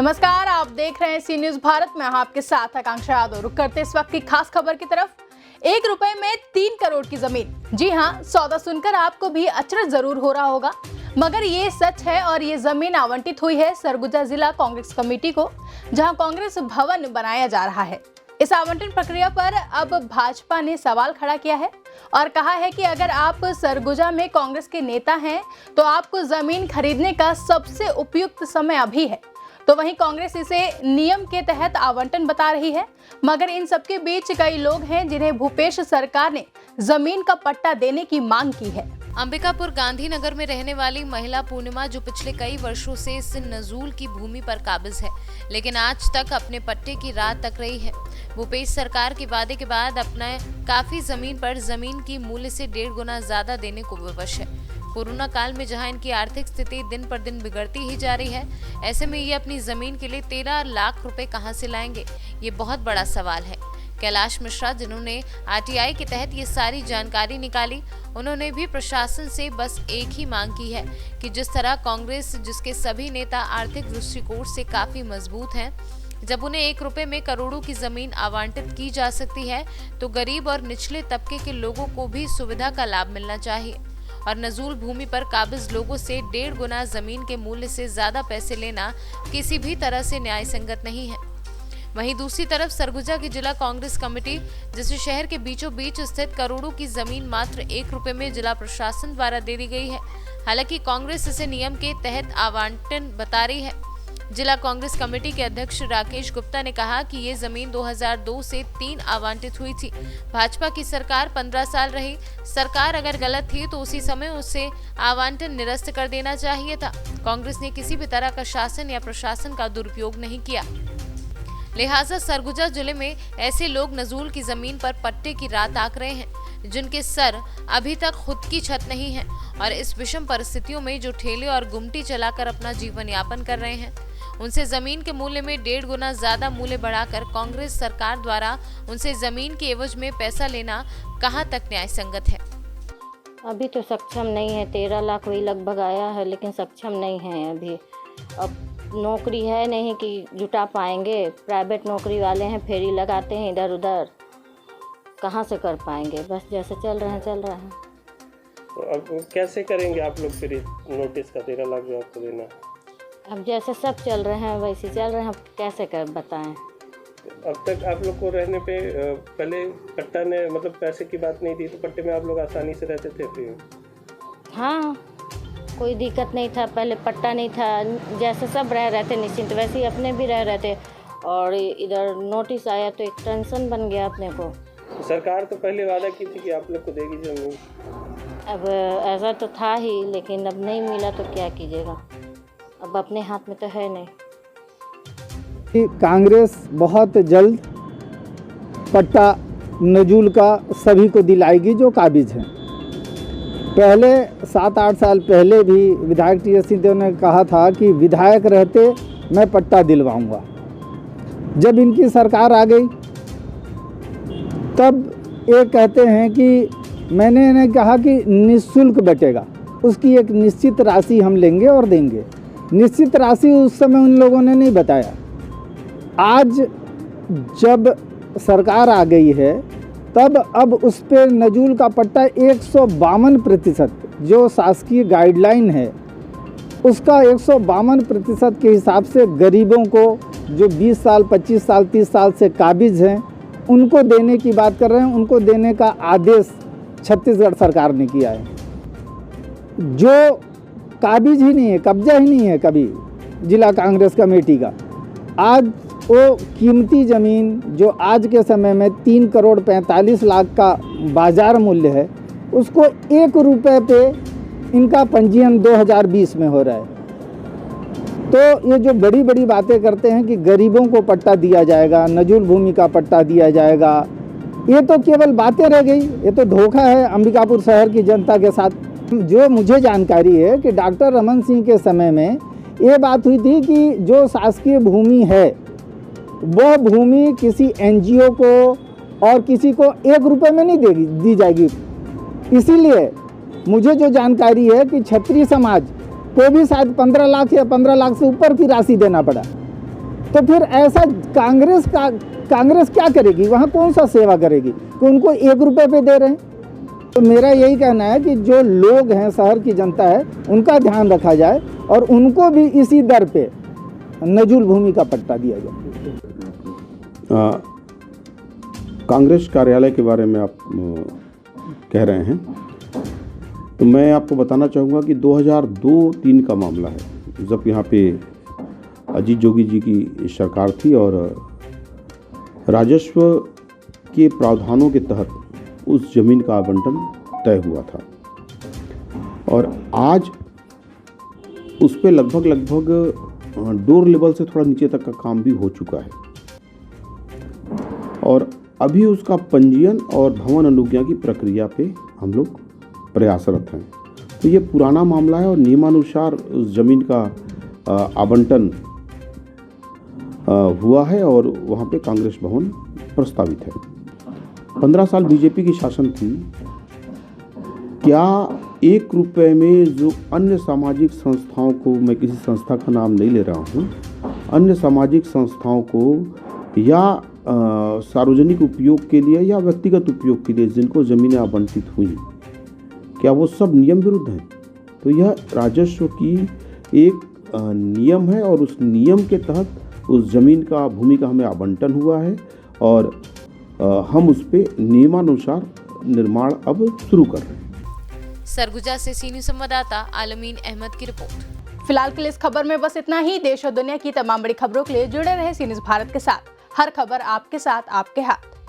नमस्कार, आप देख रहे हैं सी न्यूज भारत में। आपके साथ आकांक्षा यादव। रुक करते इस वक्त की खास खबर की तरफ। 1 रुपए में 3 करोड़ की जमीन। जी हाँ, सौदा सुनकर आपको भी अचरज जरूर हो रहा होगा, मगर ये सच है और ये जमीन आवंटित हुई है सरगुजा जिला कांग्रेस कमेटी को, जहां कांग्रेस भवन बनाया जा रहा है। इस आवंटन प्रक्रिया पर अब भाजपा ने सवाल खड़ा किया है और कहा है कि अगर आप सरगुजा में कांग्रेस के नेता हैं तो आपको जमीन खरीदने का सबसे उपयुक्त समय अभी है। तो वहीं कांग्रेस इसे नियम के तहत आवंटन बता रही है, मगर इन सबके बीच कई लोग हैं जिन्हें भूपेश सरकार ने जमीन का पट्टा देने की मांग की है। अंबिकापुर गांधीनगर में रहने वाली महिला पूर्णिमा, जो पिछले कई वर्षों से इस नजूल की भूमि पर काबिज है, लेकिन आज तक अपने पट्टे की राह तक रही है। भूपेश सरकार के वादे के बाद अपना काफी जमीन पर जमीन की मूल्य से 1.5 गुना ज्यादा देने को विवश है। कोरोना काल में जहां इनकी आर्थिक स्थिति दिन पर दिन बिगड़ती ही जा रही है, ऐसे में ये अपनी जमीन के लिए 13 लाख रुपए कहां से लाएंगे, ये बहुत बड़ा सवाल है। कैलाश मिश्रा, जिन्होंने आरटीआई के तहत ये सारी जानकारी निकाली, उन्होंने भी प्रशासन से बस एक ही मांग की है कि जिस तरह कांग्रेस, जिसके सभी नेता आर्थिक दृष्टिकोण से काफी मजबूत हैं, जब उन्हें 1 रुपए में करोड़ों की जमीन आवंटित की जा सकती है, तो गरीब और निचले तबके के लोगों को भी सुविधा का लाभ मिलना चाहिए। और नजूल भूमि पर काबिज लोगों से 1.5 गुना जमीन के मूल्य से ज्यादा पैसे लेना किसी भी तरह से न्याय संगत नहीं है। वहीं दूसरी तरफ सरगुजा की जिला कांग्रेस कमेटी, जिसे शहर के बीचों बीच स्थित करोड़ों की जमीन मात्र 1 रुपए में जिला प्रशासन द्वारा दे दी गई है। हालांकि कांग्रेस इसे नियम के तहत आवंटन बता रही है। जिला कांग्रेस कमेटी के अध्यक्ष राकेश गुप्ता ने कहा कि ये जमीन 2002 से 3 आवंटित हुई थी। भाजपा की सरकार 15 साल रही। सरकार अगर गलत थी तो उसी समय उसे आवंटन निरस्त कर देना चाहिए था। कांग्रेस ने किसी भी तरह का शासन या प्रशासन का दुरुपयोग नहीं किया। लिहाजा सरगुजा जिले में ऐसे लोग नजूल की जमीन पर पट्टे की राह ताक रहे हैं, जिनके सर अभी तक खुद की छत नहीं है, और इस विषम परिस्थितियों में जो ठेले और गुमटी चलाकर अपना जीवन यापन कर रहे हैं, उनसे जमीन के मूल्य में 1.5 गुना ज्यादा मूल्य बढ़ाकर कांग्रेस सरकार द्वारा उनसे जमीन के एवज में पैसा लेना कहां तक न्याय संगत है। अभी तो सक्षम नहीं है। 13 लाख वही लगभग आया है, लेकिन सक्षम नहीं है अभी। अब नौकरी है नहीं कि जुटा पाएंगे। प्राइवेट नौकरी वाले हैं, फेरी लगाते हैं इधर उधर, कहाँ से कर पाएंगे। बस जैसे चल रहे हैं चल रहे हैं। तो अब कैसे करेंगे आप लोग फिर नोटिस का 13 लाख जो आपको देना है? अब जैसे सब चल रहे हैं वैसे चल रहे हैं, कैसे कर बताएं। अब तक आप लोग को रहने पे पहले पट्टा ने मतलब पैसे की बात नहीं थी, तो पट्टे में आप लोग आसानी से रहते थे फिर? हाँ, कोई दिक्कत नहीं था। पहले पट्टा नहीं था, जैसे सब रह रहे थे निश्चिंत, वैसे ही अपने भी रह रहे थे। और इधर नोटिस आया तो एक टेंशन बन गया अपने को। सरकार तो पहले वादा की थी कि आप लोग को देगी जमीन। अब ऐसा तो था ही, लेकिन अब नहीं मिला तो क्या कीजिएगा। अब अपने हाथ में तो है नहीं। कांग्रेस बहुत जल्द पट्टा नजूल का सभी को दिलाएगी जो काबिज हैं। पहले 7-8 साल पहले भी विधायक टी.एस. सिंहदेव ने कहा था कि विधायक रहते मैं पट्टा दिलवाऊंगा। जब इनकी सरकार आ गई तब ये कहते हैं कि मैंने इन्हें कहा कि निःशुल्क बटेगा, उसकी एक निश्चित राशि हम लेंगे और देंगे। निश्चित राशि उस समय उन लोगों ने नहीं बताया। आज जब सरकार आ गई है तब अब उस पर नजूल का पट्टा 152% जो शासकीय गाइडलाइन है उसका 152% के हिसाब से गरीबों को जो 20 साल 25 साल 30 साल से काबिज हैं उनको देने की बात कर रहे हैं। उनको देने का आदेश छत्तीसगढ़ सरकार ने किया है। जो काबिज ही नहीं है, कब्जा ही नहीं है कभी जिला कांग्रेस कमेटी का, आज वो कीमती ज़मीन जो आज के समय में 3 करोड़ 45 लाख का बाज़ार मूल्य है, उसको 1 रुपये पे इनका पंजीयन 2020 में हो रहा है। तो ये जो बड़ी बड़ी बातें करते हैं कि गरीबों को पट्टा दिया जाएगा, नजूल भूमि का पट्टा दिया जाएगा, ये तो केवल बातें रह गई। ये तो धोखा है अंबिकापुर शहर की जनता के साथ। जो मुझे जानकारी है कि डॉक्टर रमन सिंह के समय में ये बात हुई थी कि जो शासकीय भूमि है वह भूमि किसी एनजीओ को और किसी को 1 रुपये में नहीं दी जाएगी। इसीलिए मुझे जो जानकारी है कि क्षत्रिय समाज को भी शायद 15 लाख या 15 लाख से ऊपर की राशि देना पड़ा। तो फिर ऐसा कांग्रेस क्या करेगी, वहाँ कौन सा सेवा करेगी कि उनको 1 रुपये पे दे रहे हैं। तो मेरा यही कहना है कि जो लोग हैं, शहर की जनता है, उनका ध्यान रखा जाए और उनको भी इसी दर पे नजूल भूमि का पट्टा दिया जाए। कांग्रेस कार्यालय के बारे में आप कह रहे हैं, तो मैं आपको बताना चाहूँगा कि 2002-03 का मामला है, जब यहाँ पे अजीत जोगी जी की सरकार थी और राजस्व के प्रावधानों के तहत उस जमीन का आवंटन तय हुआ था और आज उस पे लगभग डोर लेवल से थोड़ा नीचे तक का काम भी हो चुका है और अभी उसका पंजीयन और भवन अनुज्ञा की प्रक्रिया पे हम लोग प्रयासरत हैं। तो ये पुराना मामला है और नियमानुसार उस जमीन का आवंटन हुआ है और वहाँ पे कांग्रेस भवन प्रस्तावित है। 15 साल बीजेपी की शासन थी, क्या 1 रुपये में जो अन्य सामाजिक संस्थाओं को, मैं किसी संस्था का नाम नहीं ले रहा हूँ, अन्य सामाजिक संस्थाओं को या सार्वजनिक उपयोग के लिए या व्यक्तिगत उपयोग के लिए जिनको ज़मीनें आवंटित हुई, क्या वो सब नियम विरुद्ध हैं? तो यह राजस्व की एक नियम है और उस नियम के तहत उस ज़मीन का, भूमि का हमें आवंटन हुआ है और हम उस पे नियमानुसार निर्माण अब शुरू कर रहे हैं। सरगुजा से सी न्यूज़ संवाददाता आलमीन अहमद की रिपोर्ट। फिलहाल के लिए इस खबर में बस इतना ही। देश और दुनिया की तमाम बड़ी खबरों के लिए जुड़े रहे सी न्यूज़ भारत के साथ। हर खबर आपके साथ, आपके हाथ।